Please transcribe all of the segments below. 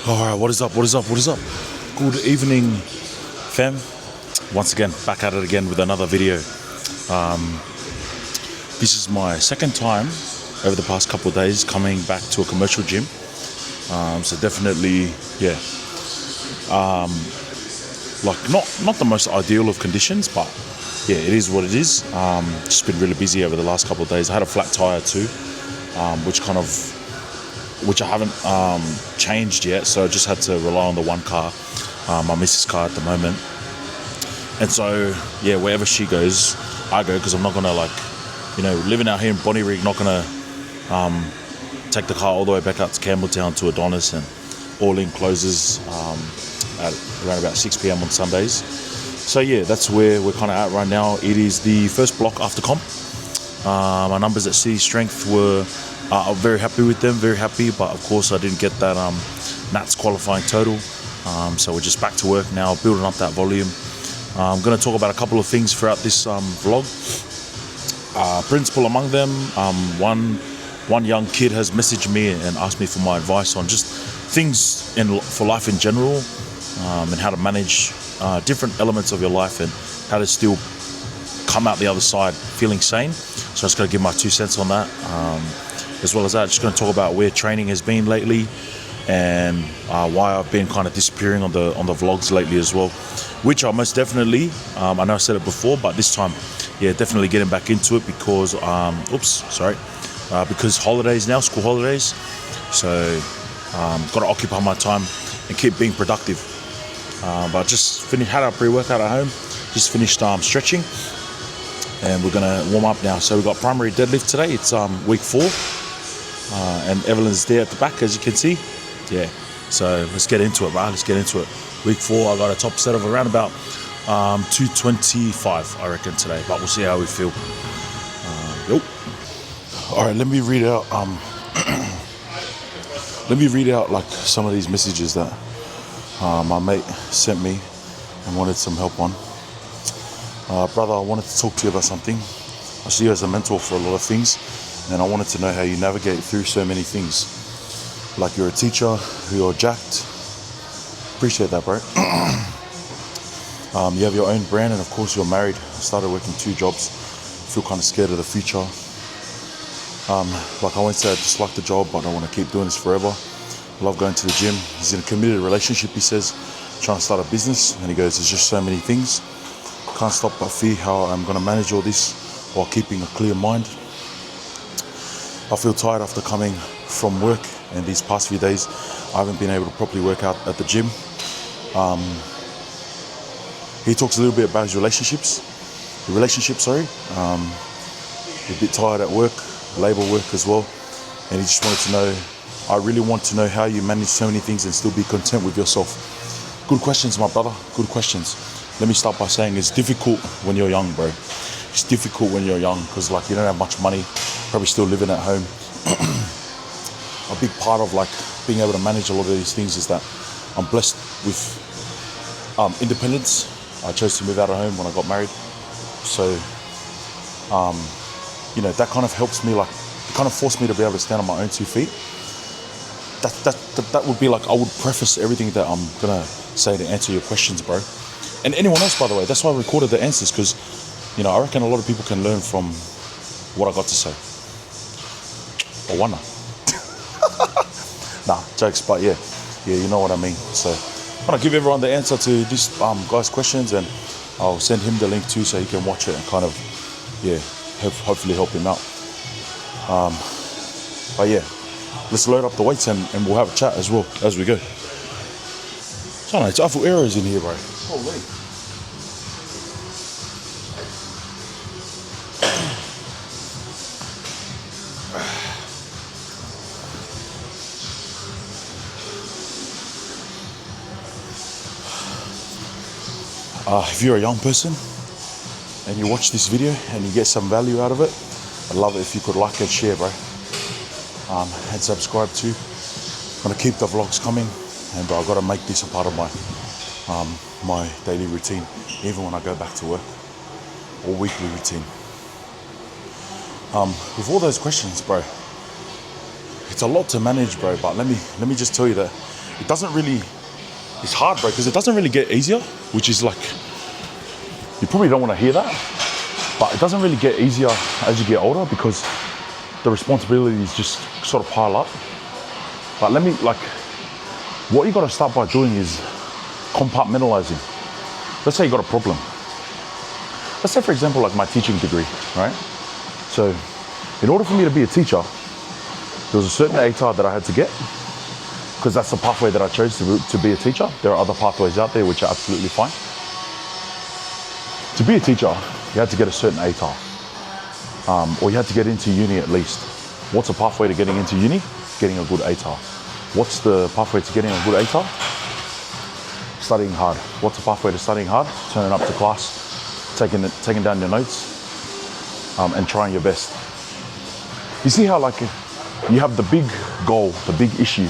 Alright, what is up? Good evening, fam. Once again, back at it again with another video. This is my second time over the past couple of days coming back to a commercial gym. So definitely, like not the most ideal of conditions, but yeah, it is what it is. Just been really busy over the last couple of days. I had a flat tire too, which I haven't changed yet, so I just had to rely on the one car, my missus' car at the moment. And so yeah, wherever she goes, I go, because I'm not gonna, like, living out here in Bonnyrigg, not gonna take the car all the way back out to Campbelltown to Adonis, and all in closes at around about 6 p.m. on Sundays. So yeah, that's where we're kind of at right now. It is the first block after comp. My numbers at City Strength were, I'm very happy with them, but of course I didn't get that Nats qualifying total. So we're just back to work now, building up that volume. I'm going to talk about a couple of things throughout this vlog. Principal among them, one young kid has messaged me and asked me for my advice on just things for life in general, and how to manage different elements of your life and how to still come out the other side feeling sane. So I'm just going to give my 2 cents on that. As well as that, just going to talk about where training has been lately, and why I've been kind of disappearing on the vlogs lately as well, which I most definitely, I know I said it before, but this time, yeah, definitely getting back into it because, because holidays now, school holidays, so got to occupy my time and keep being productive. But just had our pre-workout at home, just finished stretching, and we're gonna warm up now. So we've got primary deadlift today. It's week 4, and Evelyn's there at the back, as you can see. Yeah, so let's get into it, right? Week 4, I got a top set of around about 225, I reckon, today, but we'll see how we feel. All right, let me read out like some of these messages that my mate sent me and wanted some help on. Brother, I wanted to talk to you about something. I see you as a mentor for a lot of things, and I wanted to know how you navigate through so many things. Like, you're a teacher, you're jacked. Appreciate that, bro. You have your own brand, and of course you're married. I started working 2 jobs. Feel kind of scared of the future. Like, I won't say I dislike the job, but I want to keep doing this forever. I love going to the gym. He's in a committed relationship, he says, trying to start a business, and he goes, there's just so many things. Can't stop but fear how I'm going to manage all this while keeping a clear mind. I feel tired after coming from work, and these past few days I haven't been able to properly work out at the gym. He talks a little bit about his relationship. A bit tired at work, labor work as well, and he just wanted to know, I really want to know how you manage so many things and still be content with yourself. Good questions, my brother, good questions. Let me start by saying it's difficult when you're young, bro. It's difficult when you're young because, like, you don't have much money, probably still living at home. A big part of, like, being able to manage a lot of these things is that I'm blessed with independence. I chose to move out of home when I got married. So, that kind of helps me, like, it kind of forced me to be able to stand on my own 2 feet. That would be like, I would preface everything that I'm gonna say to answer your questions, bro. And anyone else, by the way. That's why I recorded the answers, because, I reckon a lot of people can learn from what I got to say. Or wanna. Nah, jokes, but yeah, you know what I mean. So I'm gonna give everyone the answer to this guy's questions, and I'll send him the link too, so he can watch it and kind of, hopefully help him out. But yeah, let's load up the weights and we'll have a chat as well as we go. So it's awful errors in here, bro. Holy. If you're a young person and you watch this video and you get some value out of it, I'd love it if you could like and share, bro. And subscribe too. I'm gonna keep the vlogs coming, and I've got to make this a part of my daily routine, even when I go back to work, or weekly routine. With all those questions, bro, it's a lot to manage, bro, but let me just tell you that it doesn't really, it's hard, bro, because it doesn't really get easier, which is like, you probably don't want to hear that, but it doesn't really get easier as you get older because the responsibilities just sort of pile up. But what you got to start by doing is compartmentalizing. Let's say you got a problem. Let's say, for example, like my teaching degree, right? So in order for me to be a teacher, there was a certain ATAR that I had to get because that's the pathway that I chose to be a teacher. There are other pathways out there which are absolutely fine. To be a teacher, you had to get a certain ATAR, or you had to get into uni at least. What's a pathway to getting into uni? Getting a good ATAR. What's the pathway to getting a good ATAR? Studying hard. What's the pathway to studying hard? Turning up to class, taking down your notes, and trying your best. You see how like you have the big goal, the big issue,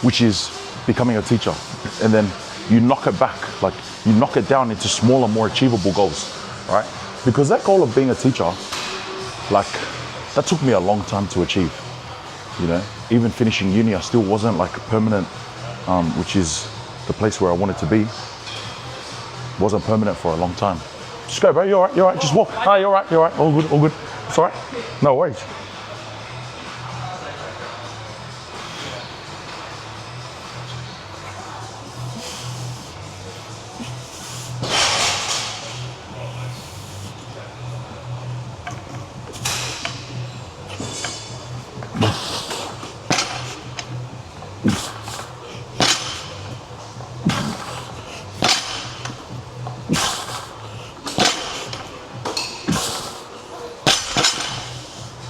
which is becoming a teacher, and then you knock it back, like you knock it down into smaller, more achievable goals, right? Because that goal of being a teacher, like that took me a long time to achieve. You know, even finishing uni, I still wasn't like permanent, which is the place where I wanted to be. Wasn't permanent for a long time. Just go, bro. You're all right. Just walk. Ah, you're all right. All good. It's all right. No worries.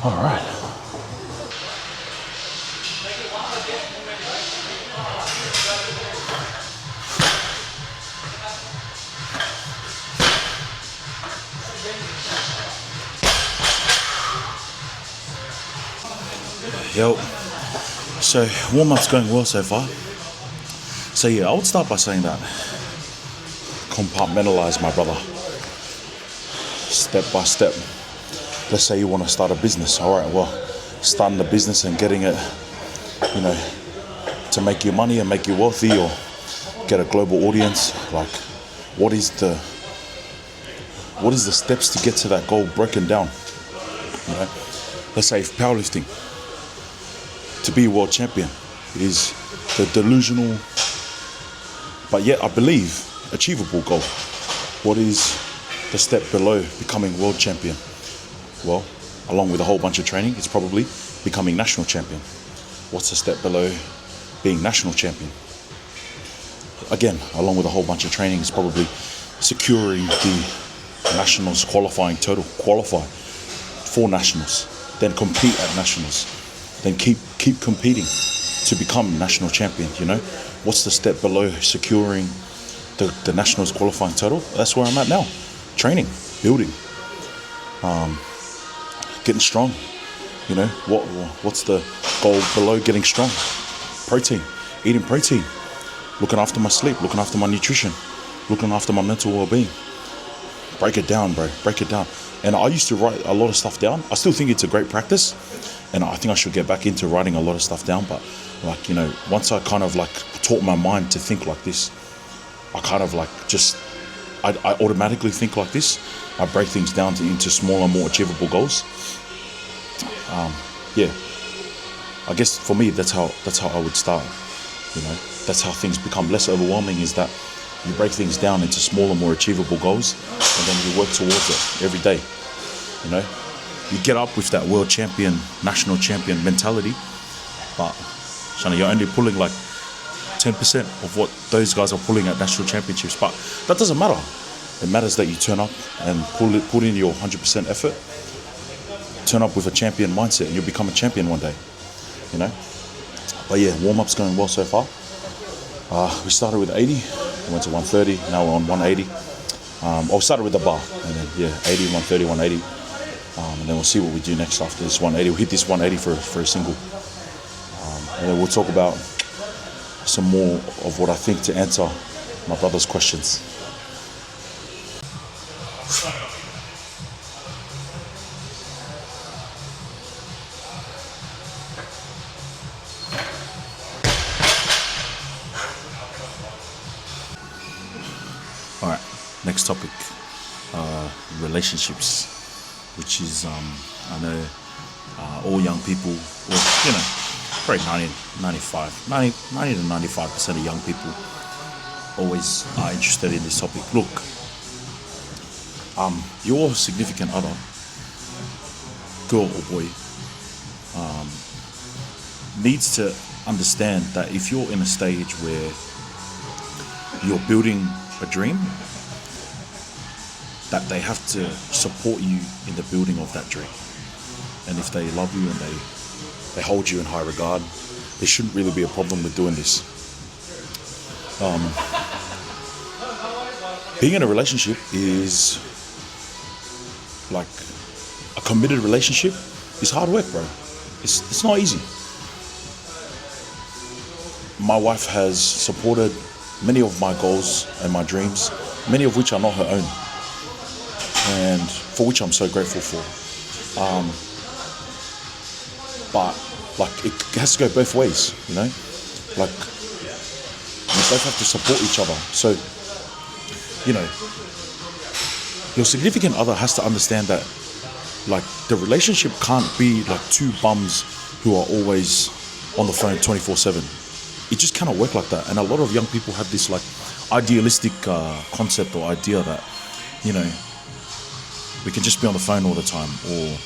All right. Yo, so warm-up's going well so far. So yeah, I would start by saying that compartmentalize, my brother, step by step. Let's say you want to start a business. All right, well, starting the business and getting it, you know, to make you money and make you wealthy or get a global audience. Like, what is the steps to get to that goal broken down? You know, let's say if powerlifting, to be a world champion is the delusional, but yet I believe achievable goal. What is the step below becoming world champion? Well, along with a whole bunch of training, it's probably becoming national champion. What's the step below being national champion? Again, along with a whole bunch of training, it's probably securing the nationals qualifying total, qualify for nationals, then compete at nationals, then keep competing to become national champion. You know, what's the step below securing the nationals qualifying total? That's where I'm at now. Training, building, getting strong. You know, what's the goal below getting strong? Protein, eating protein, looking after my sleep, looking after my nutrition, looking after my mental well-being. Break it down, bro. Break it down. And I used to write a lot of stuff down. I still think it's a great practice, and I think I should get back into writing a lot of stuff down. But like, you know, once I kind of like taught my mind to think like this, I kind of like I automatically think like this. I break things down into smaller, more achievable goals. Yeah, I guess for me that's how I would start. You know, that's how things become less overwhelming, is that you break things down into smaller, more achievable goals, and then you work towards it every day. You know, you get up with that world champion, national champion mentality, but Shana, you're only pulling like 10% of what those guys are pulling at national championships. But that doesn't matter. It matters that you turn up and put in your 100% effort. Turn up with a champion mindset, and you'll become a champion one day. You know. But yeah, warm-up's going well so far. We started with 80, we went to 130, now we're on 180. We started with the bar, and then 80, 130, 180. And then we'll see what we do next after this 180. We'll hit this 180 for a single. And then we'll talk about some more of what I think to answer my brother's questions. next topic, relationships, which is, I know all young people, well, probably 90 to 95% of young people always are interested in this topic. Look, your significant other, girl or boy, needs to understand that if you're in a stage where you're building a dream, that they have to support you in the building of that dream. And if they love you and they hold you in high regard, there shouldn't really be a problem with doing this. Being in a relationship is like a committed relationship. It's hard work, bro. It's not easy. My wife has supported many of my goals and my dreams, many of which are not her own, and for which I'm so grateful for. But like, it has to go both ways, like we both have to support each other. So, your significant other has to understand that, like, the relationship can't be like two bums who are always on the phone 24/7. It just cannot work like that. And a lot of young people have this like idealistic concept or idea that, we can just be on the phone all the time, or,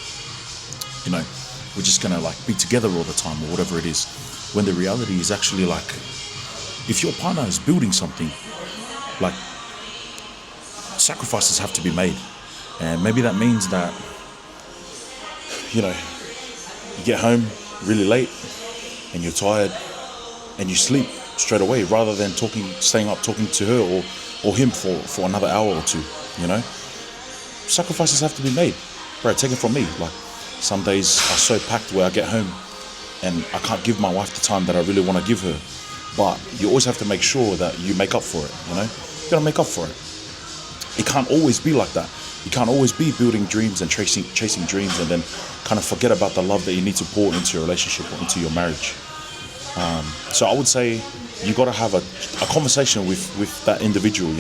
we're just gonna like be together all the time, or whatever it is. When the reality is actually like, if your partner is building something, like, sacrifices have to be made. And maybe that means that, you get home really late and you're tired and you sleep straight away, rather than staying up talking to her or him for another hour or two. Sacrifices have to be made, bro. Take it from me, like, some days are so packed where I get home and I can't give my wife the time that I really want to give her, but you always have to make sure that you make up for it. You gotta make up for it. It can't always be like that. You can't always be building dreams and chasing dreams and then kind of forget about the love that you need to pour into your relationship or into your marriage. So I would say you got to have a conversation with that individual,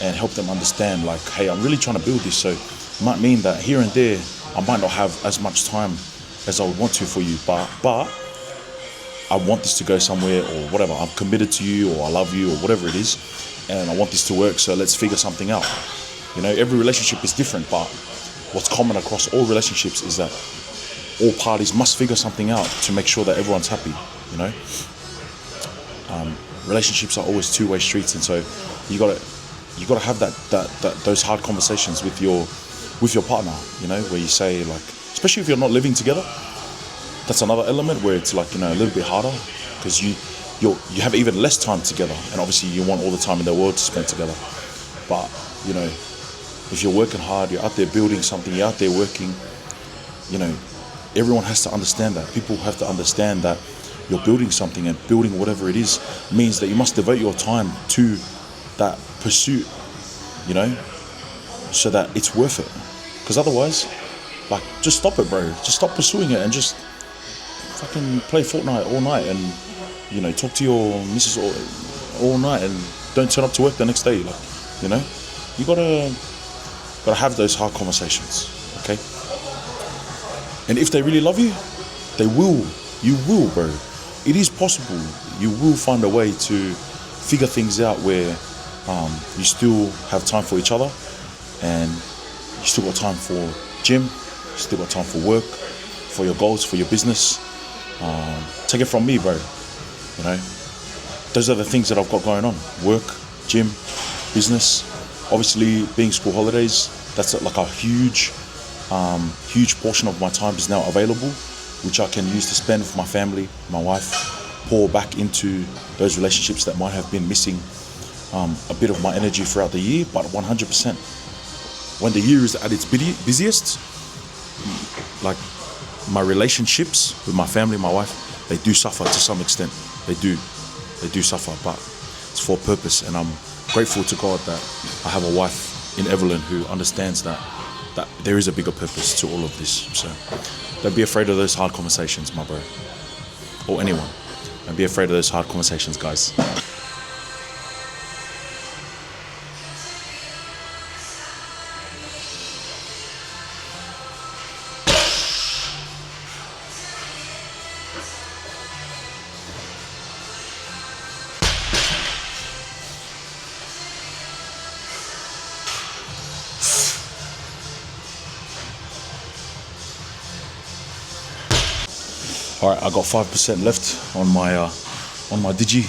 and help them understand, like, hey, I'm really trying to build this. So it might mean that here and there I might not have as much time as I would want to for you, but I want this to go somewhere, or whatever. I'm committed to you, or I love you, or whatever it is, and I want this to work. So let's figure something out. Every relationship is different, but what's common across all relationships is that all parties must figure something out to make sure that everyone's happy. Relationships are always two-way streets, and so you gotta have those hard conversations with your partner. Where you say, like, especially if you're not living together, that's another element where it's like, a little bit harder, because you have even less time together, and obviously you want all the time in the world to spend together. But if you're working hard, you're out there building something, you're out there working, everyone has to understand that. People have to understand that you're building something, and building whatever it is means that you must devote your time to that pursuit, so that it's worth it. Because otherwise, like, just stop it, bro. Just stop pursuing it and just fucking play Fortnite all night and, talk to your missus all night and don't turn up to work the next day. Like, you gotta have those hard conversations, okay? And if they really love you, you will, bro. It is possible. You will find a way to figure things out where you still have time for each other, and you still got time for gym, you still got time for work, for your goals, for your business. Take it from me, bro. Those are the things that I've got going on: work, gym, business. Obviously, being school holidays, that's like a huge portion of my time is now available, which I can use to spend with my family, my wife, pour back into those relationships that might have been missing a bit of my energy throughout the year. But 100%, when the year is at its busiest, like, my relationships with my family, my wife, they do suffer to some extent. They do suffer, but it's for a purpose. And I'm grateful to God that I have a wife in Evelyn who understands that there is a bigger purpose to all of this. So don't be afraid of those hard conversations, my bro, or anyone. Don't be afraid of those hard conversations, guys. All right, I got 5% left on my Digi.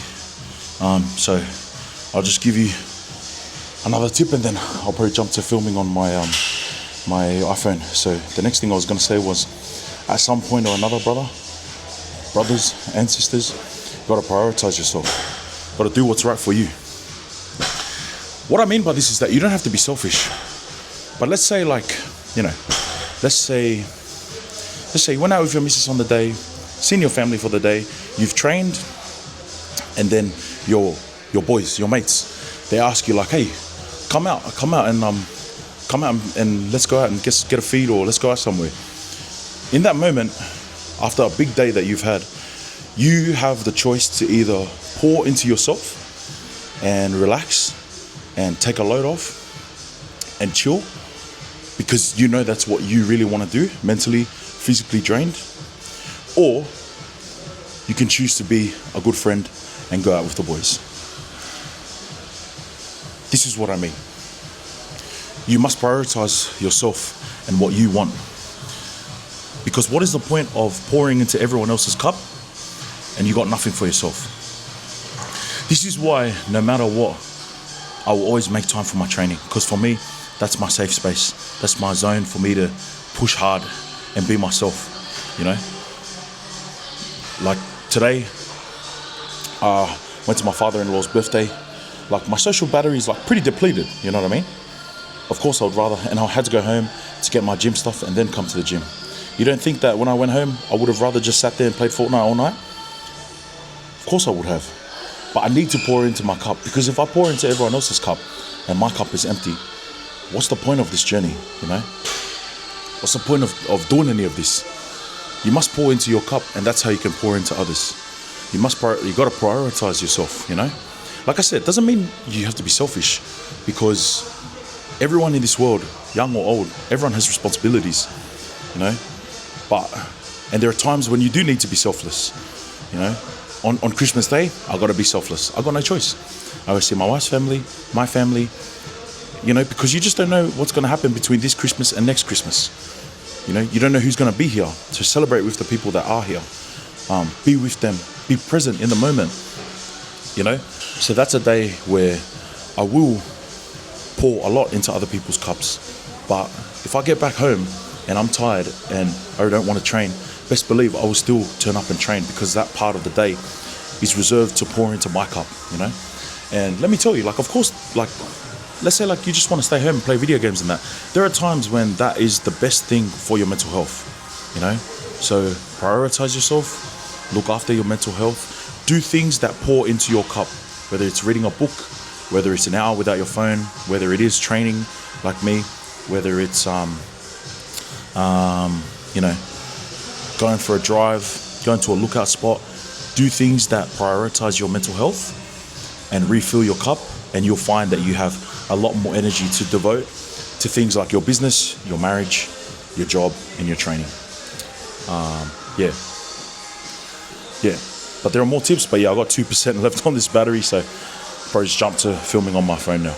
So I'll just give you another tip, and then I'll probably jump to filming on my my iPhone. So the next thing I was going to say was, at some point or another, brothers and sisters, you got to prioritize yourself. Got to do what's right for you. What I mean by this is that you don't have to be selfish. But let's say, like, you know, let's say you went out with your missus on the day, seen your family for the day, you've trained, and then your boys, your mates, they ask you like, hey, come out and let's go out and get a feed, or let's go out somewhere. In that moment, after a big day that you've had, you have the choice to either pour into yourself and relax and take a load off and chill, because you know that's what you really want to do, mentally, physically drained, or you can choose to be a good friend and go out with the boys. This is what I mean. You must prioritize yourself and what you want. Because what is the point of pouring into everyone else's cup and you got nothing for yourself? This is why, no matter what, I will always make time for my training. Because for me, that's my safe space. That's my zone for me to push hard and be myself, you know? Like today, went to my father-in-law's birthday. Like, my social battery is like pretty depleted, you know what I mean? Of course I would rather, and I had to go home to get my gym stuff and then come to the gym. You don't think that when I went home, I would have rather just sat there and played Fortnite all night? Of course I would have. But I need to pour into my cup, because if I pour into everyone else's cup and my cup is empty, what's the point of this journey, you know? What's the point of doing any of this? You must pour into your cup, and that's how you can pour into others. You got to prioritize yourself, you know? Like I said, it doesn't mean you have to be selfish, because everyone in this world, young or old, everyone has responsibilities, you know? And there are times when you do need to be selfless, you know? On Christmas Day, I got to be selfless. I got no choice. I go see my wife's family, my family, you know, because you just don't know what's going to happen between this Christmas and next Christmas. You know, you don't know who's going to be here to celebrate with the people that are here. Be with them, be present in the moment, you know? So that's a day where I will pour a lot into other people's cups. But if I get back home and I'm tired and I don't want to train, best believe I will still turn up and train, because that part of the day is reserved to pour into my cup, you know? And let me tell you, like, of course, like, let's say like you just want to stay home and play video games and that. There are times when that is the best thing for your mental health, you know? So prioritize yourself, look after your mental health, do things that pour into your cup, whether it's reading a book, whether it's an hour without your phone, whether it is training like me, whether it's, you know, going for a drive, going to a lookout spot. Do things that prioritize your mental health and refill your cup, and you'll find that you have a lot more energy to devote to things like your business, your marriage, your job, and your training. Yeah. But there are more tips, but yeah, I've got 2% left on this battery, so probably just jump to filming on my phone now.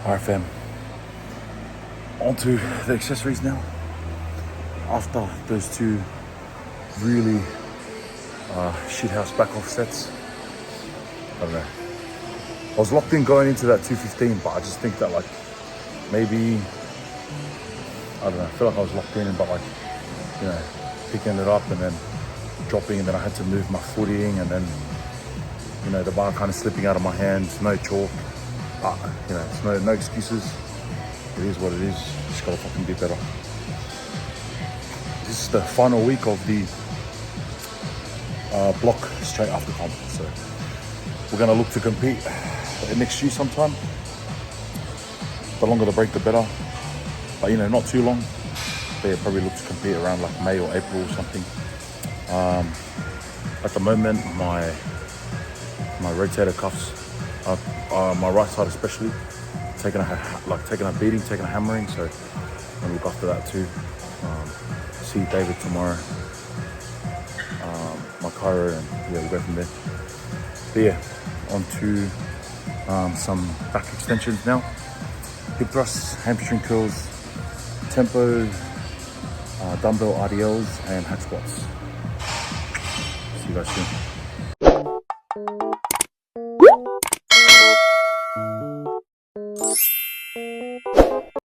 Alright fam, on to the accessories now. After those two really shithouse back off sets, I don't know. I was locked in going into that 215, but I just think that like maybe, I don't know, I feel like I was locked in, but like, you know, picking it up and then dropping, and then I had to move my footing, and then, you know, the bar kind of slipping out of my hands, no chalk, but you know, it's no excuses. It is what it is, just gotta fucking do better. This is the final week of the block straight after comp, so we're gonna look to compete next year sometime. The longer the break, the better, but you know, not too long. They probably look to compete around like May or April or something. At the moment, my rotator cuffs, my right side especially, taking a beating, taking a hammering. So I'm gonna look after that too. See David tomorrow, my chiro, and yeah, we'll go from there. But yeah, on to some back extensions now. Hip thrusts, hamstring curls, tempo, dumbbell RDLs, and hack squats. See you guys soon.